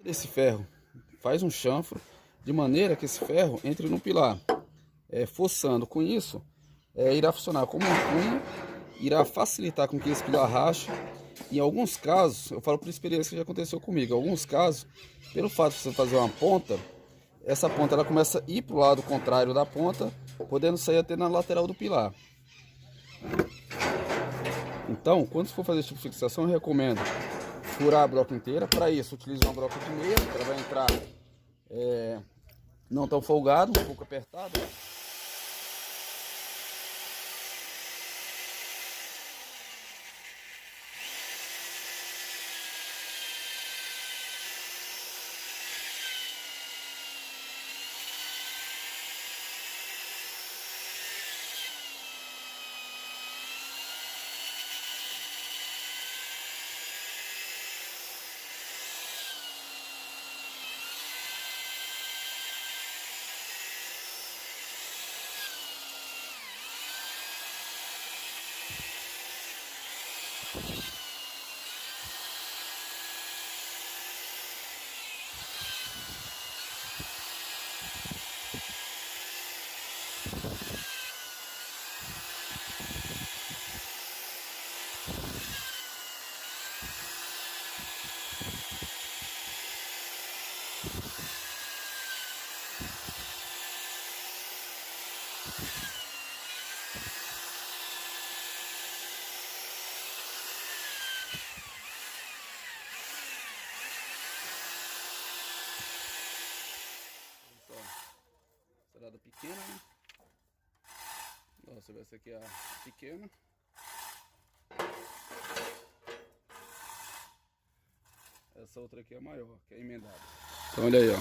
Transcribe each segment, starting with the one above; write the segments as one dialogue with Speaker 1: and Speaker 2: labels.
Speaker 1: Esse ferro faz um chanfro de maneira que esse ferro entre no pilar. Forçando com isso, irá funcionar como um punho, irá facilitar com que esse pilar rache. Em alguns casos, eu falo por experiência que já aconteceu comigo, em alguns casos, pelo fato de você fazer uma ponta, essa ponta ela começa a ir para o lado contrário da ponta, podendo sair até na lateral do pilar. Então, quando for fazer esse tipo de fixação, eu recomendo furar a broca inteira. Para isso, utilize uma broca de meia, que ela vai entrar não tão folgado, um pouco apertado. Entrada pequena, né? Você vê essa aqui é a pequena. Essa outra aqui é a maior, que é emendada. Então olha aí, ó.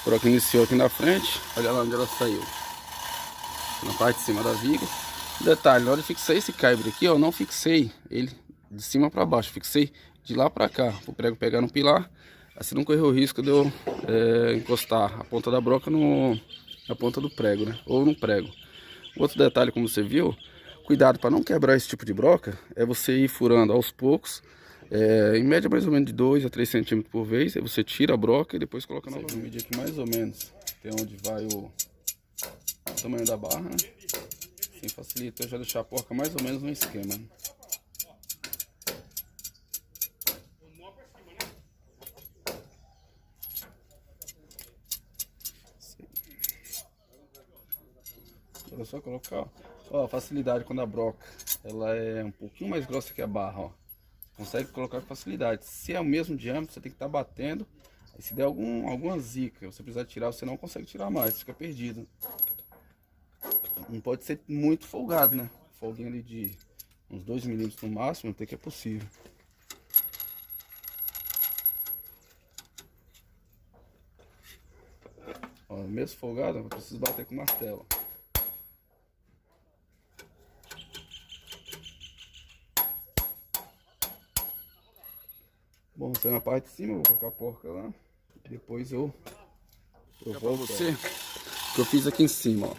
Speaker 1: Por aqui iniciou aqui na frente, olha lá onde ela saiu. Na parte de cima da viga. Detalhe, na hora de fixar esse calibre aqui, ó, eu não fixei ele de cima para baixo, fixei de lá para cá, para o prego pegar no pilar, assim não correr o risco de eu encostar a ponta da broca na ponta do prego, né? Ou no prego. Outro detalhe, como você viu, cuidado para não quebrar esse tipo de broca, é você ir furando aos poucos, em média mais ou menos de 2 a 3 centímetros por vez, aí você tira a broca e depois coloca na broca. Vou medir aqui mais ou menos até onde vai o tamanho da barra, né? Assim facilita eu já deixar a porca mais ou menos no esquema, né? Agora é só colocar, ó, a facilidade quando a broca ela é um pouquinho mais grossa que a barra, ó. Consegue colocar com facilidade. Se é o mesmo diâmetro, você tem que estar batendo. E se der alguma zica, você precisar tirar, você não consegue tirar mais, fica perdido. Não pode ser muito folgado, né? Folguinho ali de uns 2 milímetros no máximo, até que é possível. Ó, mesmo folgado, eu preciso bater com o martelo. Bom, saiu na parte de cima, eu vou colocar a porca lá. Depois eu volto pra você o que eu fiz aqui em cima, ó.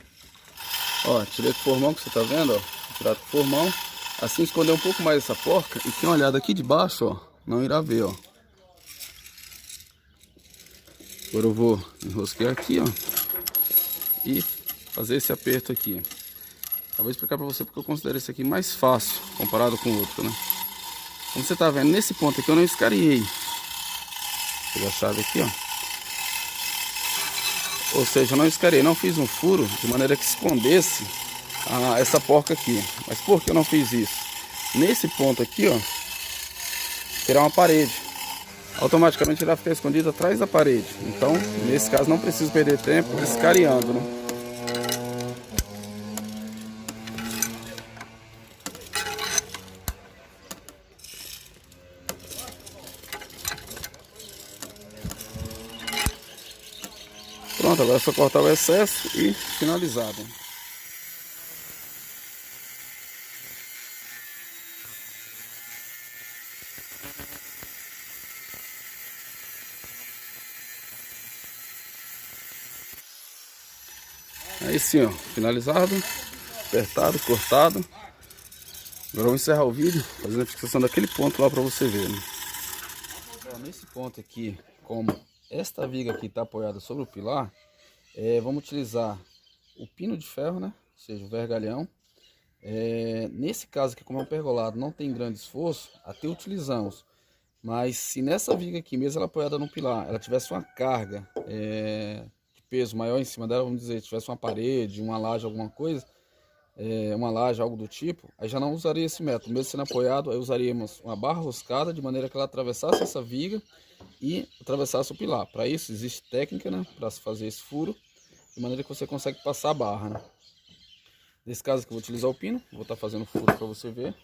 Speaker 1: Ó, tirei o formão que você tá vendo, ó. Vou tirar o formão. Assim esconder um pouco mais essa porca. E tem uma olhada aqui de baixo, ó. Não irá ver, ó. Agora eu vou enrosquear aqui, ó. E fazer esse aperto aqui. Eu vou explicar pra você porque eu considero esse aqui mais fácil comparado com o outro, né? Como você tá vendo, nesse ponto aqui eu não escariei. Vou pegar a chave aqui, ó. Ou seja, eu não escarei, não fiz um furo de maneira que escondesse essa porca aqui. Mas por que eu não fiz isso? Nesse ponto aqui, ó, terá uma parede. Automaticamente irá ficar escondido atrás da parede. Então, nesse caso, não preciso perder tempo escareando, né? Pronto, agora é só cortar o excesso e finalizar, né? Aí sim, ó, finalizado, apertado, cortado. Agora eu vou encerrar o vídeo fazendo a fixação daquele ponto lá pra você ver, né? Ó, nesse ponto aqui como esta viga aqui está apoiada sobre o pilar, vamos utilizar o pino de ferro, né? Ou seja, o vergalhão. Nesse caso aqui, como é um pergolado, não tem grande esforço, até utilizamos. Mas se nessa viga aqui, mesmo ela apoiada no pilar, ela tivesse uma carga de peso maior em cima dela, vamos dizer, tivesse uma parede, uma laje, alguma coisa, uma laje, algo do tipo, aí já não usaria esse método. Mesmo sendo apoiado, aí usaríamos uma barra roscada, de maneira que ela atravessasse essa viga e atravessasse o pilar. Para isso existe técnica, né, para se fazer esse furo, de maneira que você consegue passar a barra, né. Nesse caso aqui eu vou utilizar o pino, vou estar fazendo furo para você ver.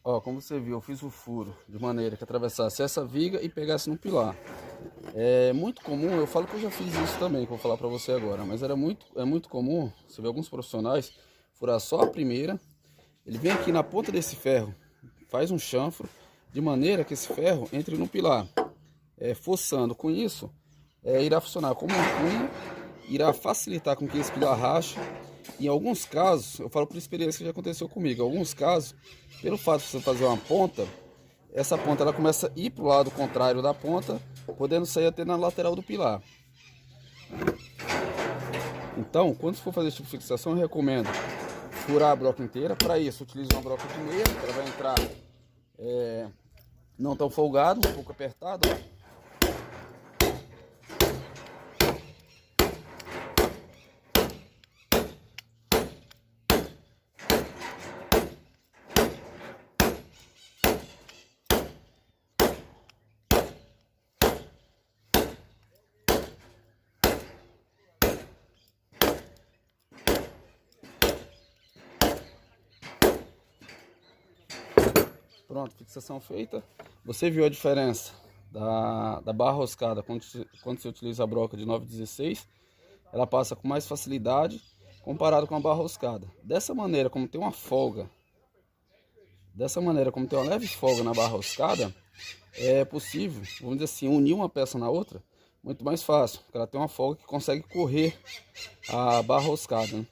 Speaker 1: Ó, como você viu, eu fiz o furo de maneira que atravessasse essa viga e pegasse no pilar. É muito comum, eu falo que eu já fiz isso também, que eu vou falar pra você agora, mas é muito comum, você vê alguns profissionais furar só a primeira, ele vem aqui na ponta desse ferro, faz um chanfro, de maneira que esse ferro entre no pilar. Forçando com isso, irá funcionar como um punho, irá facilitar com que esse pilar rache. Em alguns casos, eu falo por experiência que já aconteceu comigo, em alguns casos, pelo fato de você fazer uma ponta, essa ponta ela começa a ir para o lado contrário da ponta, podendo sair até na lateral do pilar. Então, quando for fazer esse tipo de fixação, eu recomendo furar a broca inteira. Para isso, utilize uma broca de meia, que ela vai entrar não tão folgado, um pouco apertado. Pronto, fixação feita. Você viu a diferença da barra roscada quando você utiliza a broca de 9,16? Ela passa com mais facilidade comparado com a barra roscada. Dessa maneira, como tem uma folga, uma leve folga na barra roscada, é possível, vamos dizer assim, unir uma peça na outra muito mais fácil, porque ela tem uma folga que consegue correr a barra roscada, né?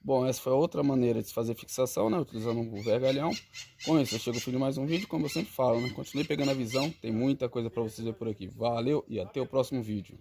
Speaker 1: Bom, essa foi a outra maneira de se fazer fixação, né? Utilizando o vergalhão. Com isso, eu chego ao fim de mais um vídeo, como eu sempre falo, né? Continue pegando a visão, tem muita coisa para vocês ver por aqui. Valeu e até o próximo vídeo.